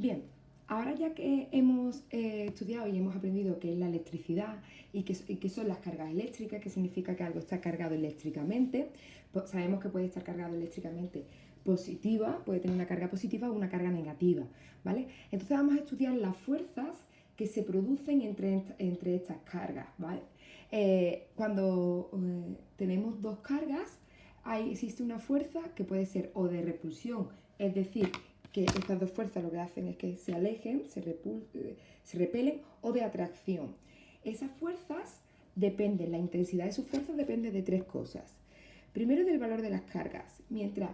Bien, ahora ya que hemos estudiado y hemos aprendido qué es la electricidad y qué son las cargas eléctricas, qué significa que algo está cargado eléctricamente, pues sabemos que puede estar cargado eléctricamente positiva, puede tener una carga positiva o una carga negativa, ¿vale? Entonces vamos a estudiar las fuerzas que se producen entre estas cargas, ¿vale? Cuando tenemos dos cargas, existe una fuerza que puede ser o de repulsión, es decir, que estas dos fuerzas lo que hacen es que se alejen, se repelen, o de atracción. Esas fuerzas dependen, la intensidad de sus fuerzas depende de tres cosas. Primero, del valor de las cargas. Mientras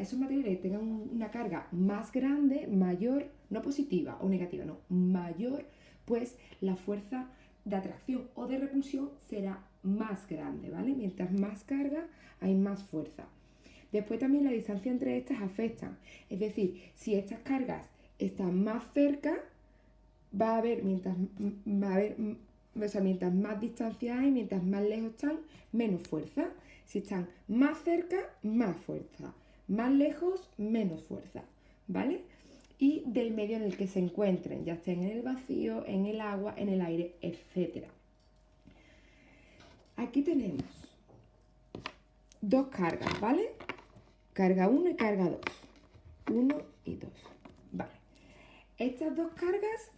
esos materiales tengan una carga más grande, mayor, no positiva o negativa, no, mayor, pues la fuerza de atracción o de repulsión será más grande, ¿vale? Mientras más carga, hay más fuerza. Después también la distancia entre estas afecta. Es decir, si estas cargas están más cerca, mientras más distancia hay, mientras más lejos están, menos fuerza. Si están más cerca, más fuerza. Más lejos, menos fuerza. ¿Vale? Y del medio en el que se encuentren, ya estén en el vacío, en el agua, en el aire, etc. Aquí tenemos dos cargas, ¿vale? Carga 1 y carga 2. 1 y 2. Vale. Estas dos cargas,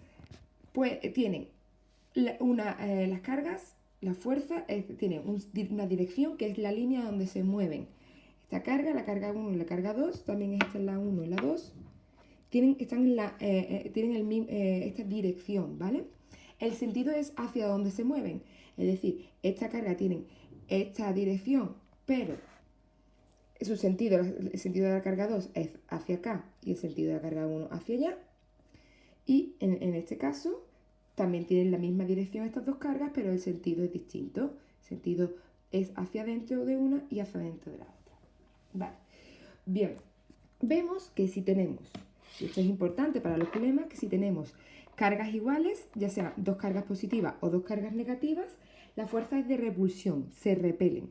pues tienen las cargas, la fuerza, tienen una dirección que es la línea donde se mueven. Esta carga, la carga 1 y la carga 2, también esta es la 1 y la 2, tienen esta dirección, ¿vale? El sentido es hacia donde se mueven. Es decir, esta carga tiene esta dirección, pero el sentido de la carga 2 es hacia acá y el sentido de la carga 1 hacia allá. Y en este caso también tienen la misma dirección estas dos cargas, pero el sentido es distinto. El sentido es hacia adentro de una y hacia adentro de la otra. Vale. Bien, vemos que si tenemos, y esto es importante para los problemas, que si tenemos cargas iguales, ya sean dos cargas positivas o dos cargas negativas, la fuerza es de repulsión, se repelen.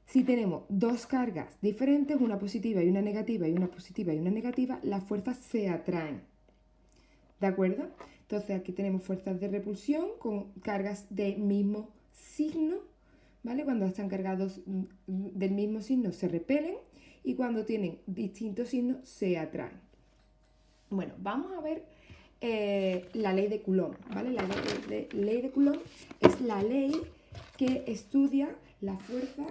Si tenemos dos cargas diferentes, una positiva y una negativa, y una positiva y una negativa, las fuerzas se atraen. ¿De acuerdo? Entonces aquí tenemos fuerzas de repulsión con cargas de mismo signo, ¿vale? Cuando están cargados del mismo signo se repelen y cuando tienen distintos signos se atraen. Bueno, vamos a ver la ley de Coulomb, ¿vale? La ley de Coulomb es la ley que estudia la fuerza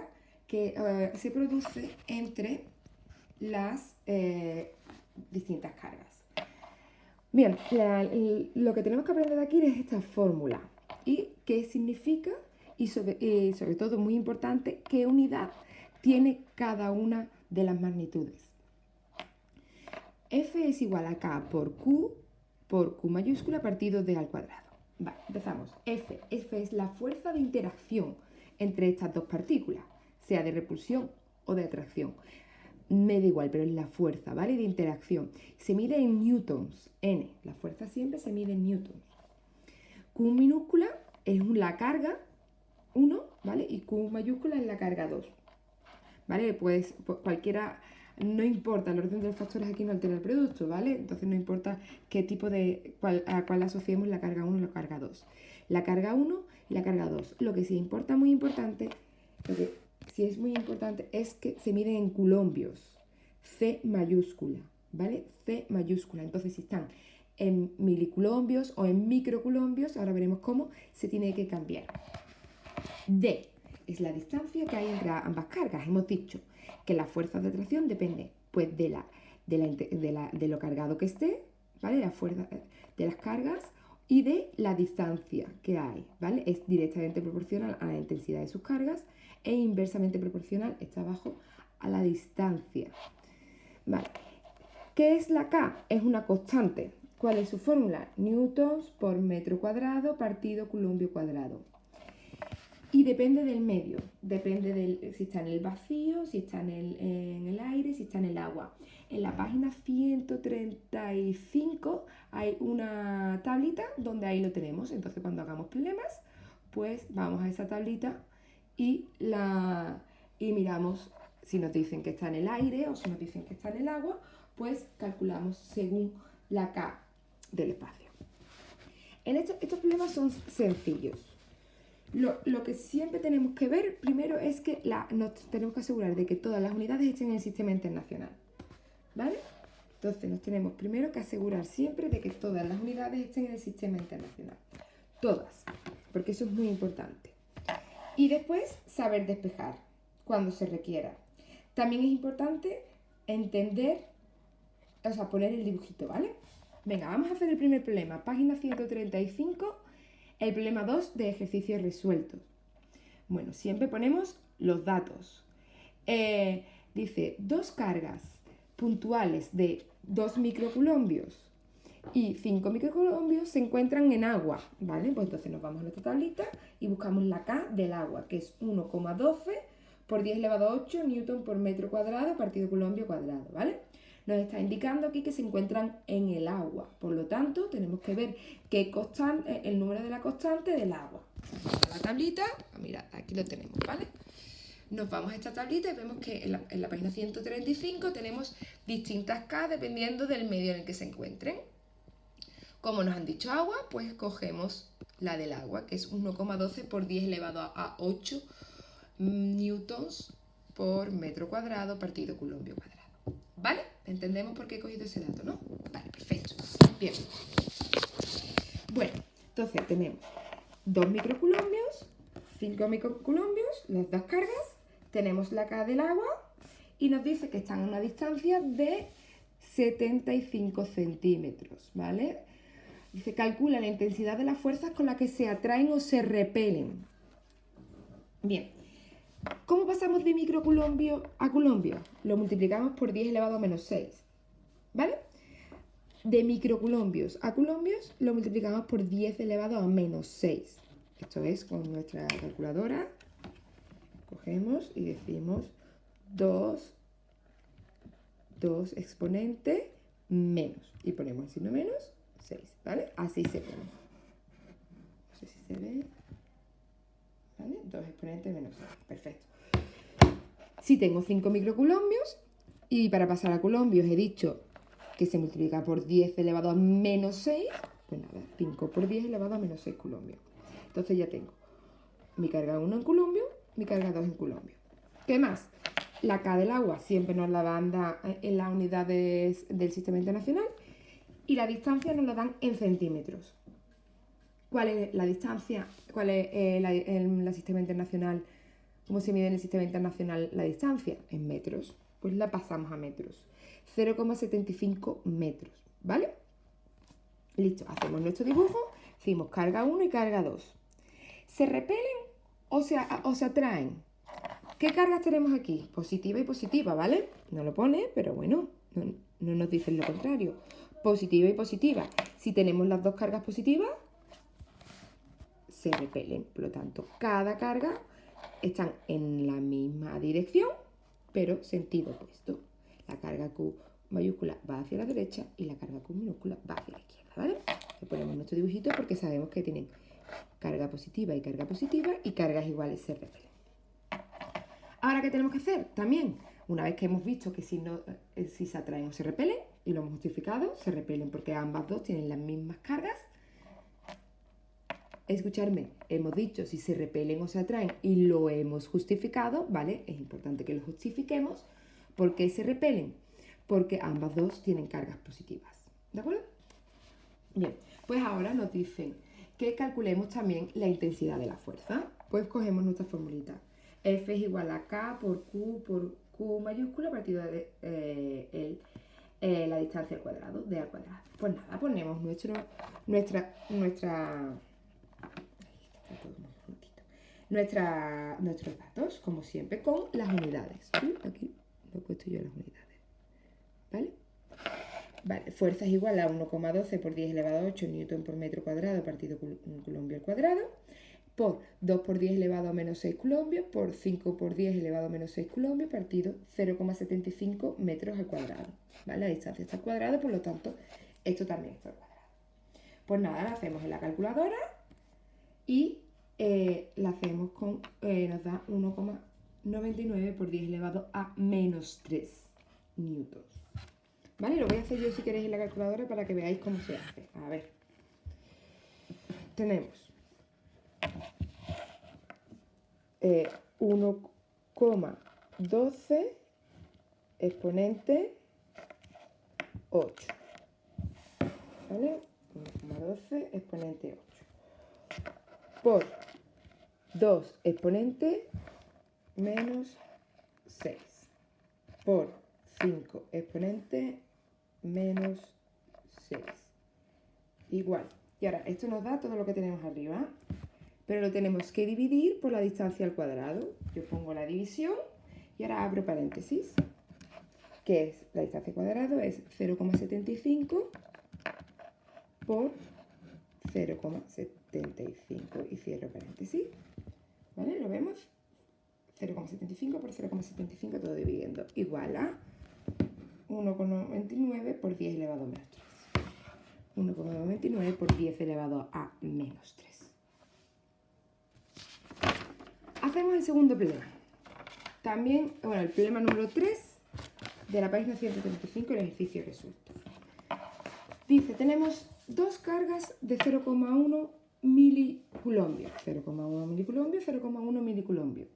que se produce entre las distintas cargas. Bien, lo que tenemos que aprender de aquí es esta fórmula y qué significa y sobre todo, muy importante, qué unidad tiene cada una de las magnitudes. F es igual a K por Q mayúscula partido de al cuadrado. Vale, empezamos. F es la fuerza de interacción entre estas dos partículas, sea de repulsión o de atracción. Me da igual, pero es la fuerza, ¿vale? De interacción. Se mide en newtons, N. La fuerza siempre se mide en newtons. Q minúscula es la carga 1, ¿vale? Y Q mayúscula es la carga 2. ¿Vale? Pues cualquiera, no importa, el orden de los factores aquí no altera el producto, ¿vale? Entonces no importa qué tipo a cuál asociemos la carga 1 y la carga 2. La carga 1 y la carga 2. Lo que sí importa, muy importante, es que se miden en coulombios, C mayúscula, ¿vale? C mayúscula. Entonces, si están en milicoulombios o en microcoulombios, ahora veremos cómo se tiene que cambiar. D es la distancia que hay entre ambas cargas. Hemos dicho que la fuerza de atracción depende, pues, de lo cargado que esté, ¿vale? La fuerza de las cargas y de la distancia que hay, ¿vale? Es directamente proporcional a la intensidad de sus cargas e inversamente proporcional, está abajo, a la distancia. Vale. ¿Qué es la K? Es una constante. ¿Cuál es su fórmula? Newtons por metro cuadrado partido coulombio cuadrado. Y depende del medio, depende si está en el vacío, si está en el aire, si está en el agua. En la página 135 hay una tablita donde ahí lo tenemos. Entonces cuando hagamos problemas, pues vamos a esa tablita y miramos Si nos dicen que está en el aire o si nos dicen que está en el agua, pues calculamos según la K del espacio. Estos problemas son sencillos. Lo que siempre tenemos que ver primero es que nos tenemos que asegurar de que todas las unidades estén en el sistema internacional. ¿Vale? Entonces nos tenemos primero que asegurar siempre de que todas las unidades estén en el sistema internacional. Todas, porque eso es muy importante. Y después saber despejar cuando se requiera. También es importante entender, o sea, poner el dibujito, ¿vale? Venga, vamos a hacer el primer problema. Página 135, el problema 2 de ejercicios resueltos. Bueno, siempre ponemos los datos. Dice, dos cargas puntuales de 2 microcoulombios y 5 microcoulombios se encuentran en agua, ¿vale? Pues entonces nos vamos a nuestra tablita y buscamos la K del agua, que es 1,12 por 10 elevado a 8 newton por metro cuadrado partido coulombio cuadrado, ¿vale? Nos está indicando aquí que se encuentran en el agua, por lo tanto tenemos que ver qué constante, el número de la constante del agua. Vamos a la tablita, mirad, aquí lo tenemos, ¿vale? Nos vamos a esta tablita y vemos que en la página 135 tenemos distintas K dependiendo del medio en el que se encuentren. Como nos han dicho agua, pues cogemos la del agua, que es 1,12 por 10 elevado a 8 newtons por metro cuadrado partido coulombio cuadrado. ¿Vale? Entendemos por qué he cogido ese dato, ¿no? Vale, perfecto. Bien. Bueno, entonces tenemos 2 microcoulombios, 5 microcoulombios, las dos cargas, tenemos la K del agua y nos dice que están a una distancia de 75 centímetros, ¿vale? Dice, calcula la intensidad de las fuerzas con las que se atraen o se repelen. Bien, ¿cómo pasamos de microcoulombo a coulombio? Lo multiplicamos por 10 elevado a menos 6, ¿vale? De microcoulombios a coulombios lo multiplicamos por 10 elevado a menos 6. Esto es con nuestra calculadora. Cogemos y decimos 2 exponente menos. Y ponemos el signo menos 6, ¿vale? Así se pone. No sé si se ve. ¿Vale? 2 exponente menos 6. Perfecto. Si tengo 5 microcoulombios y para pasar a coulombios he dicho que se multiplica por 10 elevado a menos 6, pues nada, 5 por 10 elevado a menos 6 coulombios. Entonces ya tengo mi carga 1 en coulombio, mi carga 2 en coulombio. ¿Qué más? La K del agua siempre nos la dan en las unidades del sistema internacional y la distancia nos la dan en centímetros. ¿Cuál es la distancia? ¿Cuál es el sistema internacional? ¿Cómo se mide en el sistema internacional la distancia? En metros. Pues la pasamos a metros. 0,75 metros, ¿vale? Listo, hacemos nuestro dibujo, decimos carga 1 y carga 2. ¿Se repelen o se atraen? ¿Qué cargas tenemos aquí? Positiva y positiva, ¿vale? No lo pone, pero bueno, no nos dicen lo contrario. Positiva y positiva. Si tenemos las dos cargas positivas, se repelen. Por lo tanto, cada carga están en la misma dirección, pero sentido opuesto. La carga Q mayúscula va hacia la derecha y la carga Q minúscula va hacia la izquierda, ¿vale? Le ponemos nuestro dibujito porque sabemos que tienen carga positiva y cargas iguales se repelen. Ahora, ¿qué tenemos que hacer? También, una vez que hemos visto que si se atraen o se repelen, y lo hemos justificado, se repelen porque ambas dos tienen las mismas cargas. Escucharme, hemos dicho si se repelen o se atraen y lo hemos justificado, ¿vale? Es importante que lo justifiquemos. ¿Por qué se repelen? Porque ambas dos tienen cargas positivas, ¿de acuerdo? Bien, pues ahora nos dicen que calculemos también la intensidad de la fuerza. Pues cogemos nuestra formulita. F es igual a K por Q mayúscula partido de la distancia al cuadrado, d al cuadrado. Pues nada, ponemos nuestros datos, como siempre, con las unidades. Aquí lo he puesto yo las unidades. ¿Vale? Vale, fuerza es igual a 1,12 por 10 elevado a 8 newton por metro cuadrado partido coulombio al cuadrado, por 2 por 10 elevado a menos 6 coulombios, por 5 por 10 elevado a menos 6 coulombios partido 0,75 metros al cuadrado. ¿Vale? La distancia está al cuadrado, por lo tanto, esto también está al cuadrado. Pues nada, la hacemos en la calculadora y la hacemos con, nos da 99 por 10 elevado a menos 3 newtons. ¿Vale? Lo voy a hacer yo si queréis en la calculadora para que veáis cómo se hace. A ver. Tenemos 1,12 exponente 8. ¿Vale? 1,12 exponente 8. Por 2 exponente menos 6. Por 5 exponente menos 6. Igual. Y ahora, esto nos da todo lo que tenemos arriba, pero lo tenemos que dividir por la distancia al cuadrado. Yo pongo la división y ahora abro paréntesis. Que es la distancia al cuadrado, es 0,75 por 0,75 y cierro paréntesis. ¿Vale? ¿Lo vemos? 0,75 por 0,75 todo dividiendo. Igual a 1,99 por 10 elevado a menos 3. 1,99 por 10 elevado a menos 3. Hacemos el segundo problema. También, bueno, el problema número 3 de la página 135, el ejercicio resuelto. Dice, tenemos dos cargas de 0,1 miliculombio. 0,1 miliculombio, 0,1 miliculombio.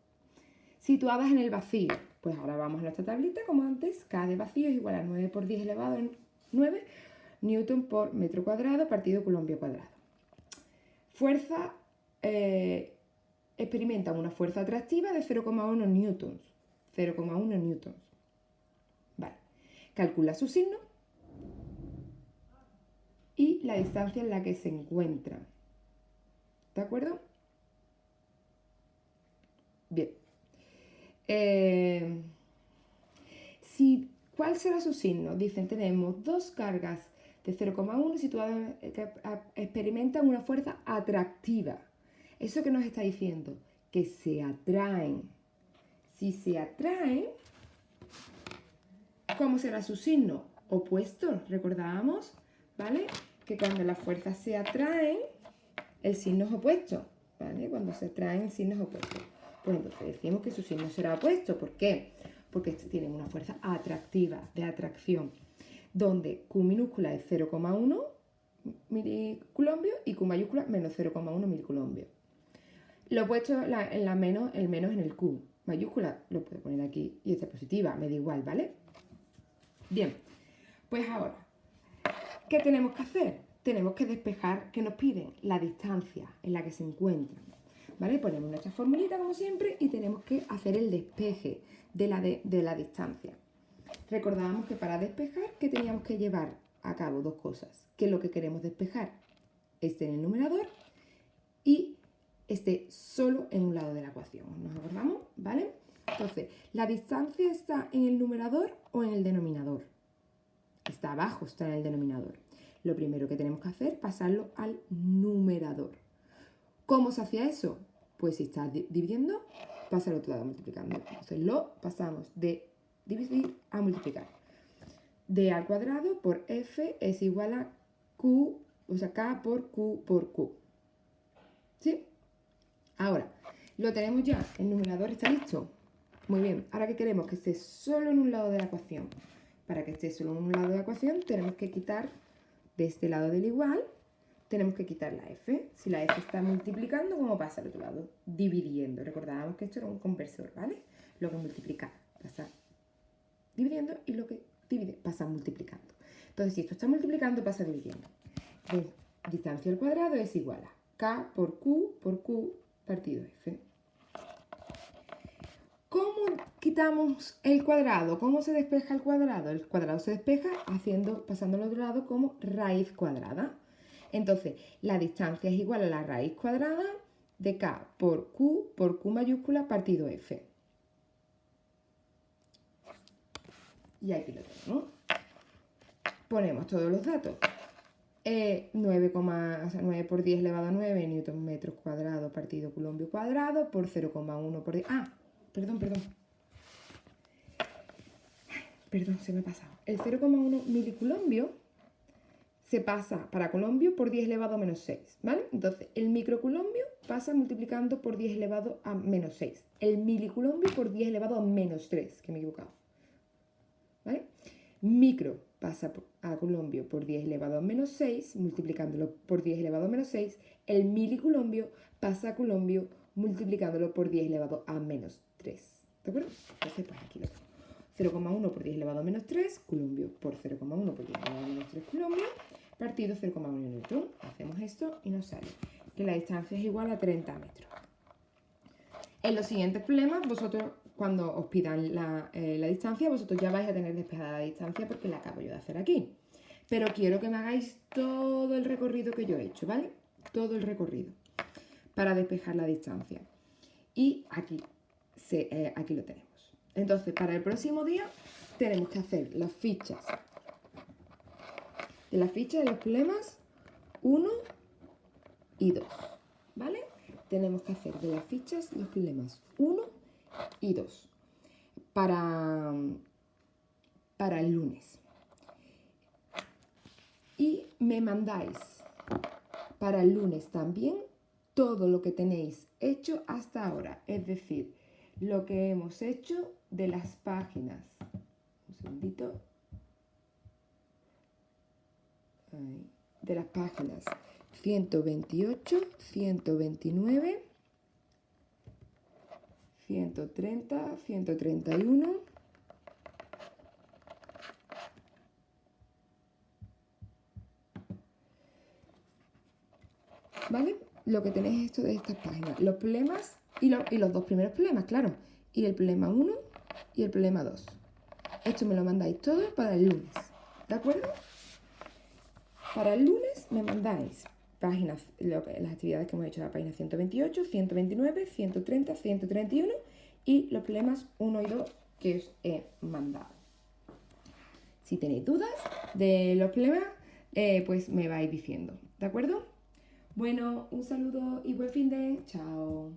Situadas en el vacío. Pues ahora vamos a nuestra tablita, como antes. K de vacío es igual a 9 por 10 elevado a 9 newton por metro cuadrado partido culombio cuadrado. Fuerza, experimenta una fuerza atractiva de 0,1 newtons. 0,1 newtons. Vale. Calcula su signo y la distancia en la que se encuentra. ¿De acuerdo? Bien. ¿Cuál será su signo? Dicen, tenemos dos cargas de 0,1 situadas que experimentan una fuerza atractiva. ¿Eso qué nos está diciendo? Que se atraen. Si se atraen, ¿cómo será su signo? Opuesto, recordábamos, ¿vale? Que cuando las fuerzas se atraen, el signo es opuesto, ¿vale? Cuando se atraen, el signo es opuesto. Pues entonces decimos que su signo será opuesto. ¿Por qué? Porque tienen una fuerza atractiva, de atracción, donde Q minúscula es 0,1 miliculombio y Q mayúscula menos 0,1 miliculombio. Lo he puesto el menos en el Q mayúscula, lo puedo poner aquí y esta positiva, me da igual, ¿vale? Bien, pues ahora, ¿qué tenemos que hacer? Tenemos que despejar, ¿qué nos piden? La distancia en la que se encuentran, ¿vale? Ponemos nuestra formulita como siempre y tenemos que hacer el despeje de la distancia. Recordábamos que para despejar, ¿qué teníamos que llevar a cabo? Dos cosas. Que lo que queremos despejar esté en el numerador y esté solo en un lado de la ecuación. ¿Nos acordamos? ¿Vale? Entonces, ¿la distancia está en el numerador o en el denominador? Está abajo, está en el denominador. Lo primero que tenemos que hacer es pasarlo al numerador. ¿Cómo se hacía eso? Pues si estás dividiendo, pasa al otro lado multiplicando. Entonces lo pasamos de dividir a multiplicar. D al cuadrado por F es igual a Q, o sea, K por Q por Q. ¿Sí? Ahora, lo tenemos ya. El numerador está listo. Muy bien. Ahora que queremos que esté solo en un lado de la ecuación. Para que esté solo en un lado de la ecuación, tenemos que quitar de este lado del igual, tenemos que quitar la F. Si la F está multiplicando, ¿cómo pasa al otro lado? Dividiendo. Recordábamos que esto era un conversor, ¿vale? Lo que multiplica pasa dividiendo y lo que divide pasa multiplicando. Entonces, si esto está multiplicando, pasa dividiendo. Entonces, distancia al cuadrado es igual a K por Q partido F. ¿Cómo quitamos el cuadrado? ¿Cómo se despeja el cuadrado? El cuadrado se despeja pasando al otro lado como raíz cuadrada. Entonces, la distancia es igual a la raíz cuadrada de K por Q mayúscula partido F. Y aquí lo tenemos. Ponemos todos los datos. 9 por 10 elevado a 9 newton metros cuadrados partido culombio cuadrado por 0,1 por 10. Perdón, se me ha pasado. El 0,1 miliculombio se pasa para culombio por 10 elevado a menos 6, ¿vale? Entonces, el microculombio pasa multiplicando por 10 elevado a menos 6. El miliculombio por 10 elevado a menos 3, que me he equivocado. ¿Vale? Micro pasa a culombio por 10 elevado a menos 6, multiplicándolo por 10 elevado a menos 6. El miliculombio pasa a culombio multiplicándolo por 10 elevado a menos 3. ¿De acuerdo? Entonces, pues aquí lo tengo. 0,1 por 10 elevado a menos 3, culombio por 0,1 por 10 elevado a menos 3 culombio, partido 0,1 newton. Hacemos esto y nos sale que la distancia es igual a 30 metros. En los siguientes problemas, vosotros, cuando os pidan la distancia, vosotros ya vais a tener despejada la distancia porque la acabo yo de hacer aquí. Pero quiero que me hagáis todo el recorrido que yo he hecho, ¿vale? Todo el recorrido para despejar la distancia. Y aquí lo tenemos. Entonces, para el próximo día tenemos que hacer las fichas de los problemas 1 y 2, ¿vale? Tenemos que hacer de las fichas los problemas 1 y 2 para el lunes. Y me mandáis para el lunes también todo lo que tenéis hecho hasta ahora, es decir, lo que hemos hecho de las páginas. Un segundito. Ahí. De las páginas 128, 129, 130, 131. ¿Vale? Lo que tenéis esto de estas páginas. Los problemas y los dos primeros problemas, claro. Y el problema 1 y el problema 2. Esto me lo mandáis todo para el lunes. ¿De acuerdo? Para el lunes me mandáis páginas, las actividades que hemos hecho de la página 128, 129, 130, 131 y los problemas 1 y 2 que os he mandado. Si tenéis dudas de los problemas, pues me vais diciendo. ¿De acuerdo? Bueno, un saludo y buen fin de... Chao.